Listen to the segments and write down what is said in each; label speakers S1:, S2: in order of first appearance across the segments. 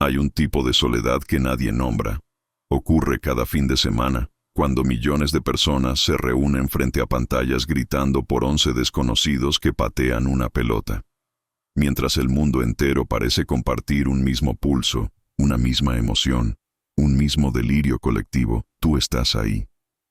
S1: Hay un tipo de soledad que nadie nombra. Ocurre cada fin de semana, cuando millones de personas se reúnen frente a pantallas gritando por 11 desconocidos que patean una pelota. Mientras el mundo entero parece compartir un mismo pulso, una misma emoción, un mismo delirio colectivo, tú estás ahí,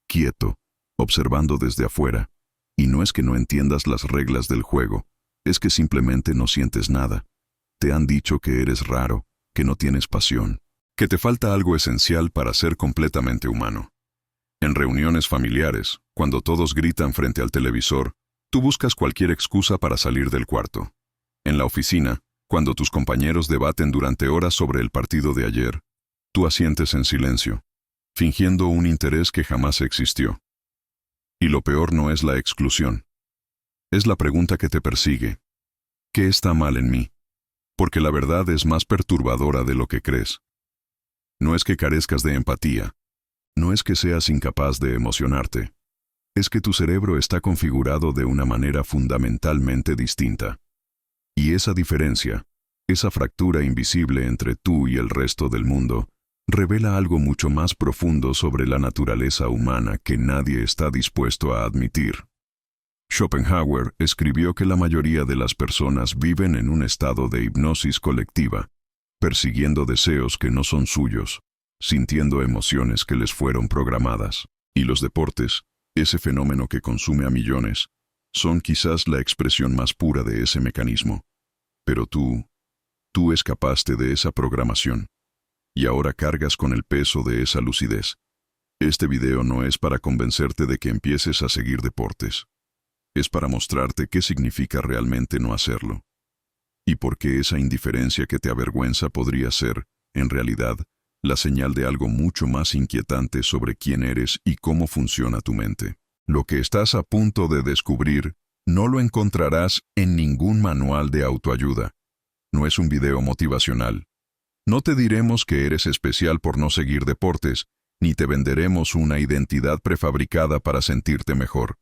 S1: quieto, observando desde afuera. Y no es que no entiendas las reglas del juego, es que simplemente no sientes nada. Te han dicho que eres raro, que no tienes pasión, que te falta algo esencial para ser completamente humano. En reuniones familiares, cuando todos gritan frente al televisor, tú buscas cualquier excusa para salir del cuarto. En la oficina, cuando tus compañeros debaten durante horas sobre el partido de ayer, tú asientes en silencio, fingiendo un interés que jamás existió. Y lo peor no es la exclusión. Es la pregunta que te persigue. ¿Qué está mal en mí? Porque la verdad es más perturbadora de lo que crees. No es que carezcas de empatía. No es que seas incapaz de emocionarte. Es que tu cerebro está configurado de una manera fundamentalmente distinta. Y esa diferencia, esa fractura invisible entre tú y el resto del mundo, revela algo mucho más profundo sobre la naturaleza humana que nadie está dispuesto a admitir. Schopenhauer escribió que la mayoría de las personas viven en un estado de hipnosis colectiva, persiguiendo deseos que no son suyos, sintiendo emociones que les fueron programadas. Y los deportes, ese fenómeno que consume a millones, son quizás la expresión más pura de ese mecanismo. Pero tú escapaste de esa programación. Y ahora cargas con el peso de esa lucidez. Este video no es para convencerte de que empieces a seguir deportes. Es para mostrarte qué significa realmente no hacerlo. Y por qué esa indiferencia que te avergüenza podría ser, en realidad, la señal de algo mucho más inquietante sobre quién eres y cómo funciona tu mente. Lo que estás a punto de descubrir no lo encontrarás en ningún manual de autoayuda. No es un video motivacional. No te diremos que eres especial por no seguir deportes, ni te venderemos una identidad prefabricada para sentirte mejor.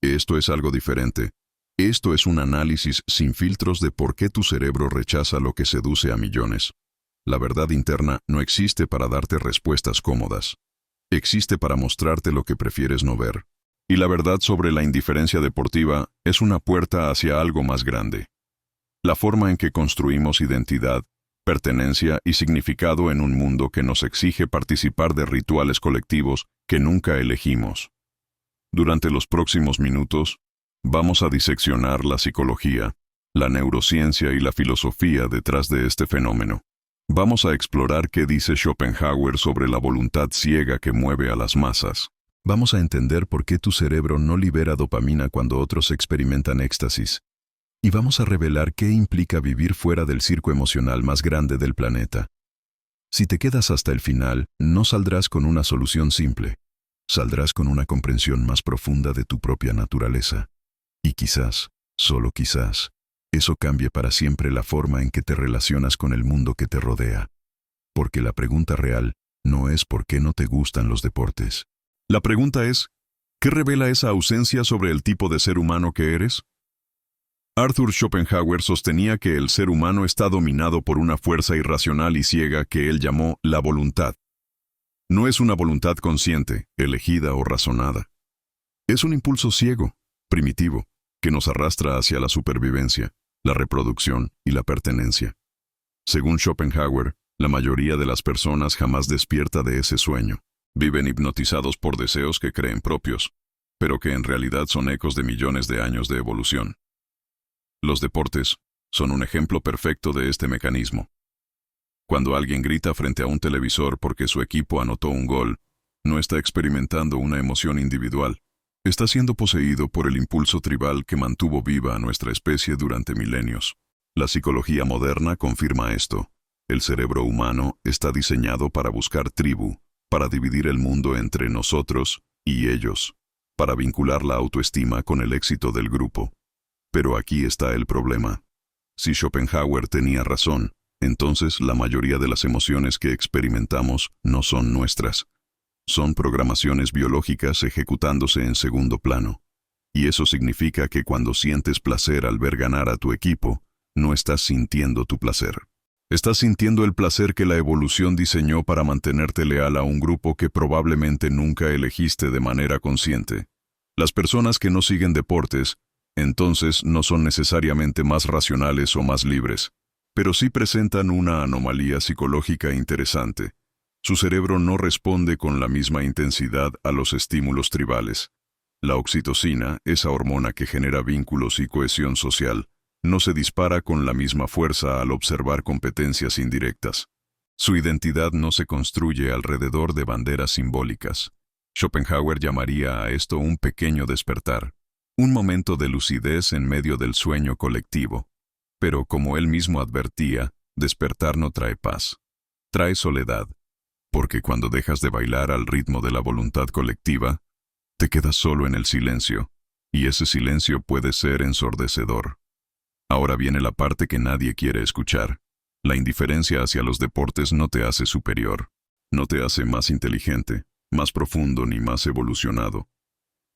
S1: Esto es algo diferente. Esto es un análisis sin filtros de por qué tu cerebro rechaza lo que seduce a millones. La verdad interna no existe para darte respuestas cómodas. Existe para mostrarte lo que prefieres no ver. Y la verdad sobre la indiferencia deportiva es una puerta hacia algo más grande. La forma en que construimos identidad, pertenencia y significado en un mundo que nos exige participar de rituales colectivos que nunca elegimos. Durante los próximos minutos, vamos a diseccionar la psicología, la neurociencia y la filosofía detrás de este fenómeno. Vamos a explorar qué dice Schopenhauer sobre la voluntad ciega que mueve a las masas. Vamos a entender por qué tu cerebro no libera dopamina cuando otros experimentan éxtasis. Y vamos a revelar qué implica vivir fuera del circo emocional más grande del planeta. Si te quedas hasta el final, no saldrás con una solución simple. Saldrás con una comprensión más profunda de tu propia naturaleza. Y quizás, solo quizás, eso cambie para siempre la forma en que te relacionas con el mundo que te rodea. Porque la pregunta real no es por qué no te gustan los deportes. La pregunta es, ¿qué revela esa ausencia sobre el tipo de ser humano que eres? Arthur Schopenhauer sostenía que el ser humano está dominado por una fuerza irracional y ciega que él llamó la voluntad. No es una voluntad consciente, elegida o razonada. Es un impulso ciego, primitivo, que nos arrastra hacia la supervivencia, la reproducción y la pertenencia. Según Schopenhauer, la mayoría de las personas jamás despierta de ese sueño. Viven hipnotizados por deseos que creen propios, pero que en realidad son ecos de millones de años de evolución. Los deportes son un ejemplo perfecto de este mecanismo. Cuando alguien grita frente a un televisor porque su equipo anotó un gol, no está experimentando una emoción individual. Está siendo poseído por el impulso tribal que mantuvo viva a nuestra especie durante milenios. La psicología moderna confirma esto. El cerebro humano está diseñado para buscar tribu, para dividir el mundo entre nosotros y ellos, para vincular la autoestima con el éxito del grupo. Pero aquí está el problema. Si Schopenhauer tenía razón, entonces la mayoría de las emociones que experimentamos no son nuestras. Son programaciones biológicas ejecutándose en segundo plano. Y eso significa que cuando sientes placer al ver ganar a tu equipo, no estás sintiendo tu placer. Estás sintiendo el placer que la evolución diseñó para mantenerte leal a un grupo que probablemente nunca elegiste de manera consciente. Las personas que no siguen deportes, entonces, no son necesariamente más racionales o más libres, pero sí presentan una anomalía psicológica interesante. Su cerebro no responde con la misma intensidad a los estímulos tribales. La oxitocina, esa hormona que genera vínculos y cohesión social, no se dispara con la misma fuerza al observar competencias indirectas. Su identidad no se construye alrededor de banderas simbólicas. Schopenhauer llamaría a esto un pequeño despertar, un momento de lucidez en medio del sueño colectivo. Pero como él mismo advertía, despertar no trae paz. Trae soledad, porque cuando dejas de bailar al ritmo de la voluntad colectiva, te quedas solo en el silencio, y ese silencio puede ser ensordecedor. Ahora viene la parte que nadie quiere escuchar. La indiferencia hacia los deportes no te hace superior, no te hace más inteligente, más profundo ni más evolucionado.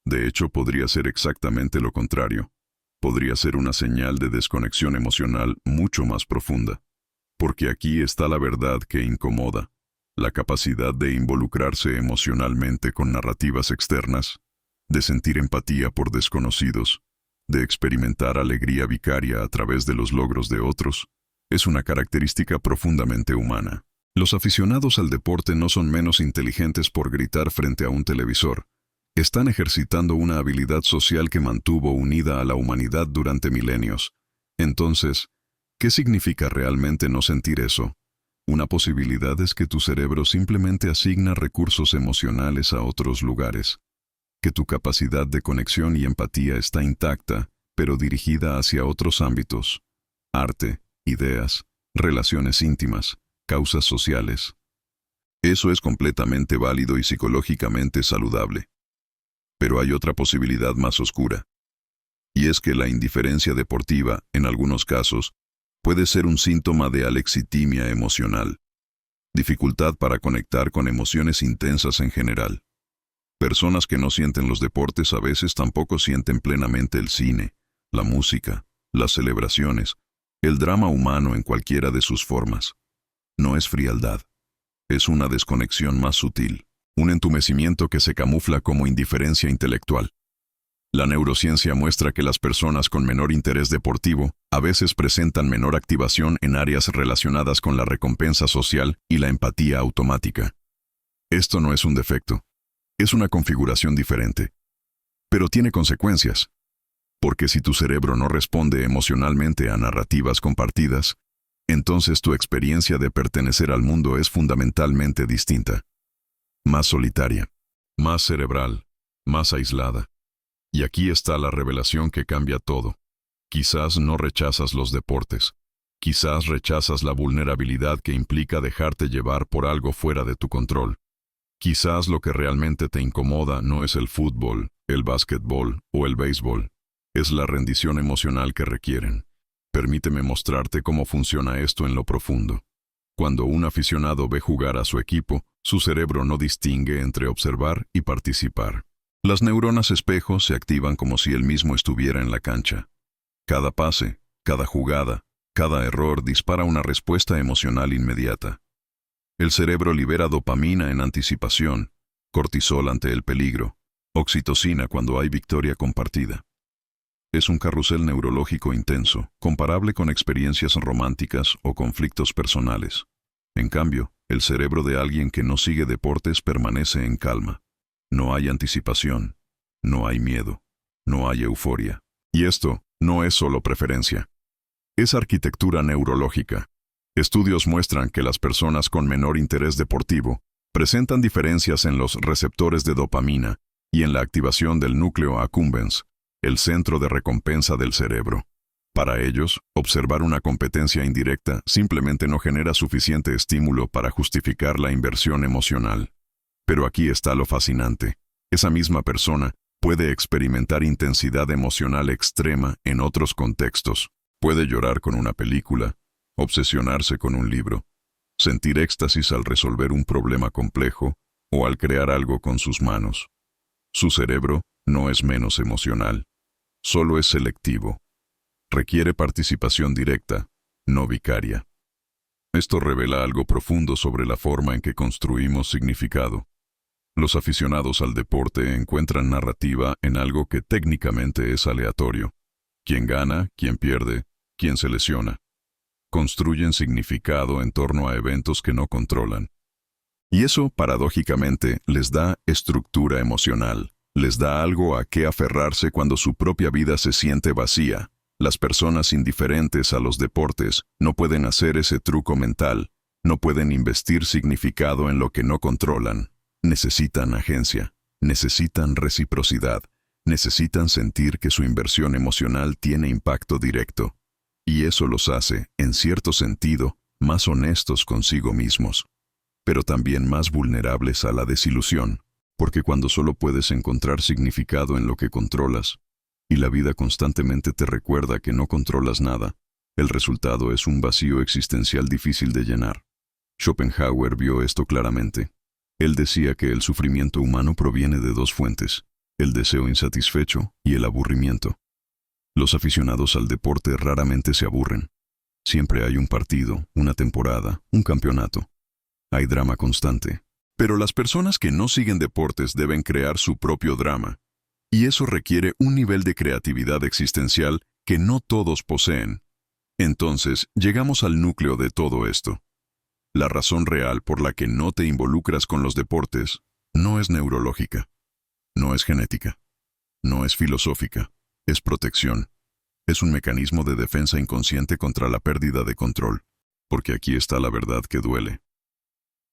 S1: De hecho, podría ser exactamente lo contrario. Podría ser una señal de desconexión emocional mucho más profunda. Porque aquí está la verdad que incomoda, la capacidad de involucrarse emocionalmente con narrativas externas, de sentir empatía por desconocidos, de experimentar alegría vicaria a través de los logros de otros, es una característica profundamente humana. Los aficionados al deporte no son menos inteligentes por gritar frente a un televisor. Están ejercitando una habilidad social que mantuvo unida a la humanidad durante milenios. Entonces, ¿qué significa realmente no sentir eso? Una posibilidad es que tu cerebro simplemente asigna recursos emocionales a otros lugares. Que tu capacidad de conexión y empatía está intacta, pero dirigida hacia otros ámbitos. Arte, ideas, relaciones íntimas, causas sociales. Eso es completamente válido y psicológicamente saludable. Pero hay otra posibilidad más oscura. Y es que la indiferencia deportiva, en algunos casos, puede ser un síntoma de alexitimia emocional. Dificultad para conectar con emociones intensas en general. Personas que no sienten los deportes a veces tampoco sienten plenamente el cine, la música, las celebraciones, el drama humano en cualquiera de sus formas. No es frialdad. Es una desconexión más sutil, un entumecimiento que se camufla como indiferencia intelectual. La neurociencia muestra que las personas con menor interés deportivo a veces presentan menor activación en áreas relacionadas con la recompensa social y la empatía automática. Esto no es un defecto. Es una configuración diferente. Pero tiene consecuencias. Porque si tu cerebro no responde emocionalmente a narrativas compartidas, entonces tu experiencia de pertenecer al mundo es fundamentalmente distinta. Más solitaria, más cerebral, más aislada. Y aquí está la revelación que cambia todo. Quizás no rechazas los deportes. Quizás rechazas la vulnerabilidad que implica dejarte llevar por algo fuera de tu control. Quizás lo que realmente te incomoda no es el fútbol, el básquetbol o el béisbol. Es la rendición emocional que requieren. Permíteme mostrarte cómo funciona esto en lo profundo. Cuando un aficionado ve jugar a su equipo, su cerebro no distingue entre observar y participar. Las neuronas espejo se activan como si él mismo estuviera en la cancha. Cada pase, cada jugada, cada error dispara una respuesta emocional inmediata. El cerebro libera dopamina en anticipación, cortisol ante el peligro, oxitocina cuando hay victoria compartida. Es un carrusel neurológico intenso, comparable con experiencias románticas o conflictos personales. En cambio, el cerebro de alguien que no sigue deportes permanece en calma. No hay anticipación, no hay miedo, no hay euforia. Y esto no es solo preferencia. Es arquitectura neurológica. Estudios muestran que las personas con menor interés deportivo presentan diferencias en los receptores de dopamina y en la activación del núcleo accumbens, el centro de recompensa del cerebro. Para ellos, observar una competencia indirecta simplemente no genera suficiente estímulo para justificar la inversión emocional. Pero aquí está lo fascinante. Esa misma persona puede experimentar intensidad emocional extrema en otros contextos. Puede llorar con una película, obsesionarse con un libro, sentir éxtasis al resolver un problema complejo o al crear algo con sus manos. Su cerebro no es menos emocional, solo es selectivo. Requiere participación directa, no vicaria. Esto revela algo profundo sobre la forma en que construimos significado. Los aficionados al deporte encuentran narrativa en algo que técnicamente es aleatorio. ¿Quién gana? ¿Quién pierde? ¿Quién se lesiona? Construyen significado en torno a eventos que no controlan. Y eso, paradójicamente, les da estructura emocional. Les da algo a qué aferrarse cuando su propia vida se siente vacía. Las personas indiferentes a los deportes no pueden hacer ese truco mental, no pueden investir significado en lo que no controlan. Necesitan agencia, necesitan reciprocidad, necesitan sentir que su inversión emocional tiene impacto directo. Y eso los hace, en cierto sentido, más honestos consigo mismos, pero también más vulnerables a la desilusión, porque cuando solo puedes encontrar significado en lo que controlas, y la vida constantemente te recuerda que no controlas nada, el resultado es un vacío existencial difícil de llenar. Schopenhauer vio esto claramente. Él decía que el sufrimiento humano proviene de dos fuentes, el deseo insatisfecho y el aburrimiento. Los aficionados al deporte raramente se aburren. Siempre hay un partido, una temporada, un campeonato. Hay drama constante. Pero las personas que no siguen deportes deben crear su propio drama. Y eso requiere un nivel de creatividad existencial que no todos poseen. Entonces, llegamos al núcleo de todo esto. La razón real por la que no te involucras con los deportes no es neurológica, no es genética, no es filosófica, es protección. Es un mecanismo de defensa inconsciente contra la pérdida de control, porque aquí está la verdad que duele.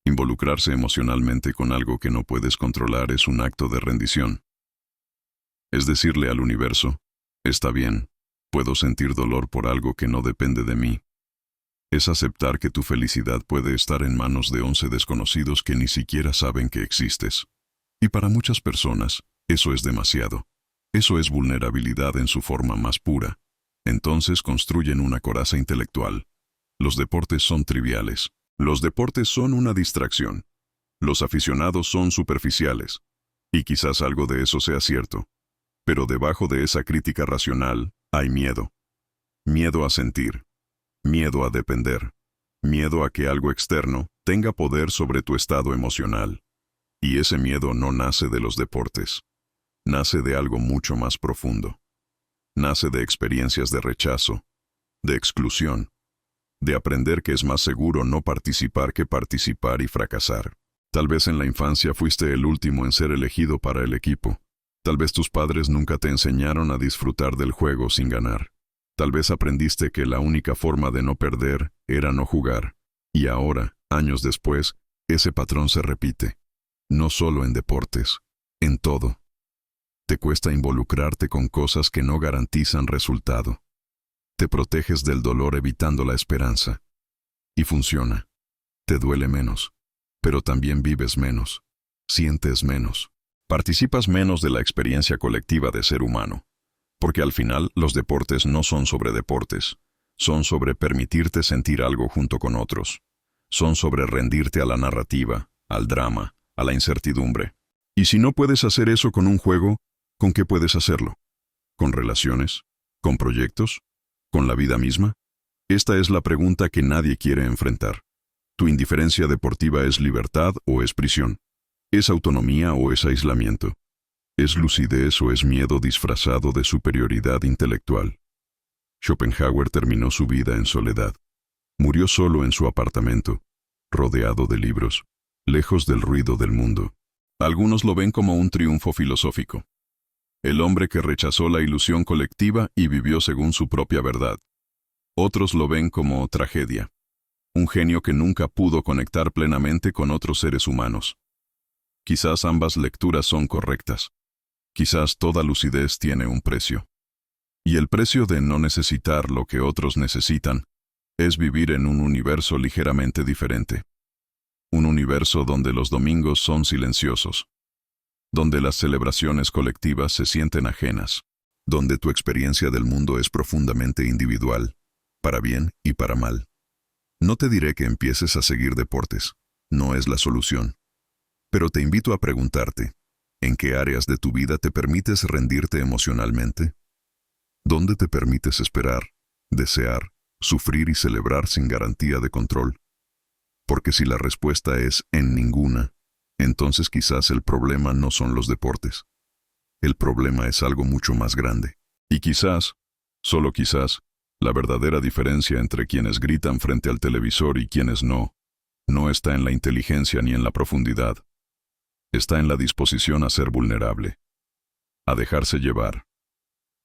S1: Involucrarse emocionalmente con algo que no puedes controlar es un acto de rendición. Es decirle al universo, está bien, puedo sentir dolor por algo que no depende de mí. Es aceptar que tu felicidad puede estar en manos de 11 desconocidos que ni siquiera saben que existes. Y para muchas personas, eso es demasiado. Eso es vulnerabilidad en su forma más pura. Entonces construyen una coraza intelectual. Los deportes son triviales. Los deportes son una distracción. Los aficionados son superficiales. Y quizás algo de eso sea cierto. Pero debajo de esa crítica racional hay miedo. Miedo a sentir. Miedo a depender. Miedo a que algo externo tenga poder sobre tu estado emocional. Y ese miedo no nace de los deportes. Nace de algo mucho más profundo. Nace de experiencias de rechazo, de exclusión, de aprender que es más seguro no participar que participar y fracasar. Tal vez en la infancia fuiste el último en ser elegido para el equipo. Tal vez tus padres nunca te enseñaron a disfrutar del juego sin ganar. Tal vez aprendiste que la única forma de no perder era no jugar. Y ahora, años después, ese patrón se repite. No solo en deportes, en todo. Te cuesta involucrarte con cosas que no garantizan resultado. Te proteges del dolor evitando la esperanza. Y funciona. Te duele menos. Pero también vives menos. Sientes menos. Participas menos de la experiencia colectiva de ser humano. Porque al final los deportes no son sobre deportes. Son sobre permitirte sentir algo junto con otros. Son sobre rendirte a la narrativa, al drama, a la incertidumbre. Y si no puedes hacer eso con un juego, ¿con qué puedes hacerlo? ¿Con relaciones? ¿Con proyectos? ¿Con la vida misma? Esta es la pregunta que nadie quiere enfrentar. ¿Tu indiferencia deportiva es libertad o es prisión? ¿Es autonomía o es aislamiento? ¿Es lucidez o es miedo disfrazado de superioridad intelectual? Schopenhauer terminó su vida en soledad. Murió solo en su apartamento, rodeado de libros, lejos del ruido del mundo. Algunos lo ven como un triunfo filosófico. El hombre que rechazó la ilusión colectiva y vivió según su propia verdad. Otros lo ven como tragedia. Un genio que nunca pudo conectar plenamente con otros seres humanos. Quizás ambas lecturas son correctas. Quizás toda lucidez tiene un precio. Y el precio de no necesitar lo que otros necesitan es vivir en un universo ligeramente diferente. Un universo donde los domingos son silenciosos. Donde las celebraciones colectivas se sienten ajenas. Donde tu experiencia del mundo es profundamente individual, para bien y para mal. No te diré que empieces a seguir deportes. No es la solución. Pero te invito a preguntarte, ¿en qué áreas de tu vida te permites rendirte emocionalmente? ¿Dónde te permites esperar, desear, sufrir y celebrar sin garantía de control? Porque si la respuesta es en ninguna, entonces quizás el problema no son los deportes. El problema es algo mucho más grande. Y quizás, solo quizás, la verdadera diferencia entre quienes gritan frente al televisor y quienes no está en la inteligencia ni en la profundidad. Está en la disposición a ser vulnerable, a dejarse llevar,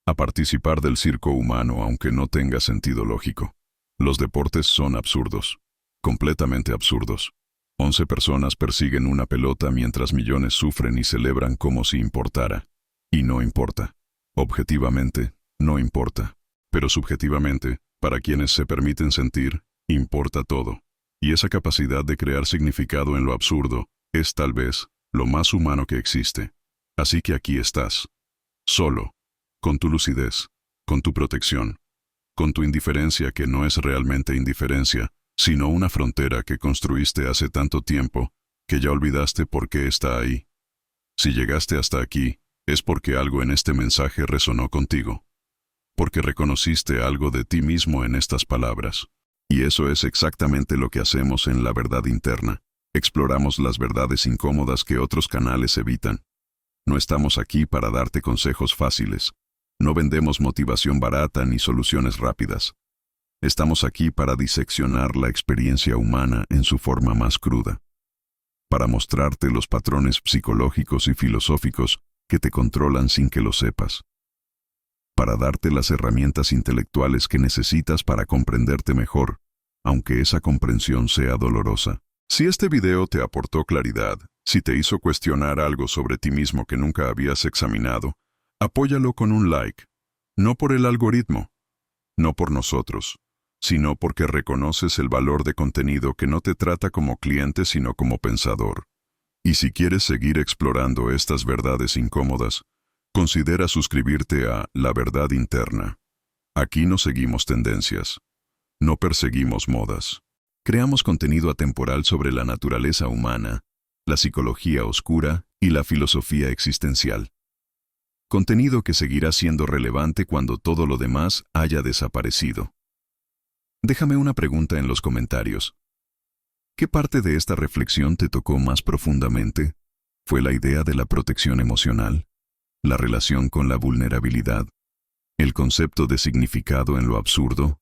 S1: a participar del circo humano aunque no tenga sentido lógico. Los deportes son absurdos, completamente absurdos. 11 personas persiguen una pelota mientras millones sufren y celebran como si importara. Y no importa. Objetivamente, no importa. Pero subjetivamente, para quienes se permiten sentir, importa todo. Y esa capacidad de crear significado en lo absurdo es tal vez lo más humano que existe. Así que aquí estás, solo, con tu lucidez, con tu protección, con tu indiferencia que no es realmente indiferencia, sino una frontera que construiste hace tanto tiempo que ya olvidaste por qué está ahí. Si llegaste hasta aquí, es porque algo en este mensaje resonó contigo, porque reconociste algo de ti mismo en estas palabras. Y eso es exactamente lo que hacemos en La Verdad Interna. Exploramos las verdades incómodas que otros canales evitan. No estamos aquí para darte consejos fáciles. No vendemos motivación barata ni soluciones rápidas. Estamos aquí para diseccionar la experiencia humana en su forma más cruda. Para mostrarte los patrones psicológicos y filosóficos que te controlan sin que lo sepas. Para darte las herramientas intelectuales que necesitas para comprenderte mejor, aunque esa comprensión sea dolorosa. Si este video te aportó claridad, si te hizo cuestionar algo sobre ti mismo que nunca habías examinado, apóyalo con un like. No por el algoritmo, no por nosotros, sino porque reconoces el valor de contenido que no te trata como cliente sino como pensador. Y si quieres seguir explorando estas verdades incómodas, considera suscribirte a La Verdad Interna. Aquí no seguimos tendencias. No perseguimos modas. Creamos contenido atemporal sobre la naturaleza humana, la psicología oscura y la filosofía existencial. Contenido que seguirá siendo relevante cuando todo lo demás haya desaparecido. Déjame una pregunta en los comentarios. ¿Qué parte de esta reflexión te tocó más profundamente? ¿Fue la idea de la protección emocional? ¿La relación con la vulnerabilidad? ¿El concepto de significado en lo absurdo?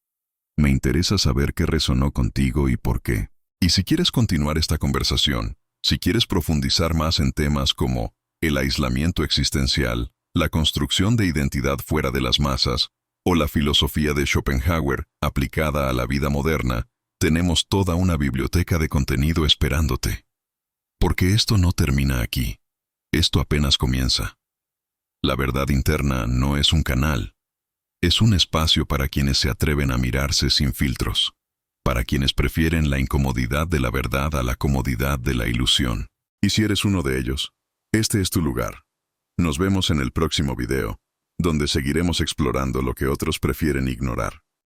S1: Me interesa saber qué resonó contigo y por qué. Y si quieres continuar esta conversación, si quieres profundizar más en temas como el aislamiento existencial, la construcción de identidad fuera de las masas, o la filosofía de Schopenhauer aplicada a la vida moderna, tenemos toda una biblioteca de contenido esperándote. Porque esto no termina aquí. Esto apenas comienza. La Verdad Interna no es un canal. Es un espacio para quienes se atreven a mirarse sin filtros. Para quienes prefieren la incomodidad de la verdad a la comodidad de la ilusión. Y si eres uno de ellos, este es tu lugar. Nos vemos en el próximo video, donde seguiremos explorando lo que otros prefieren ignorar.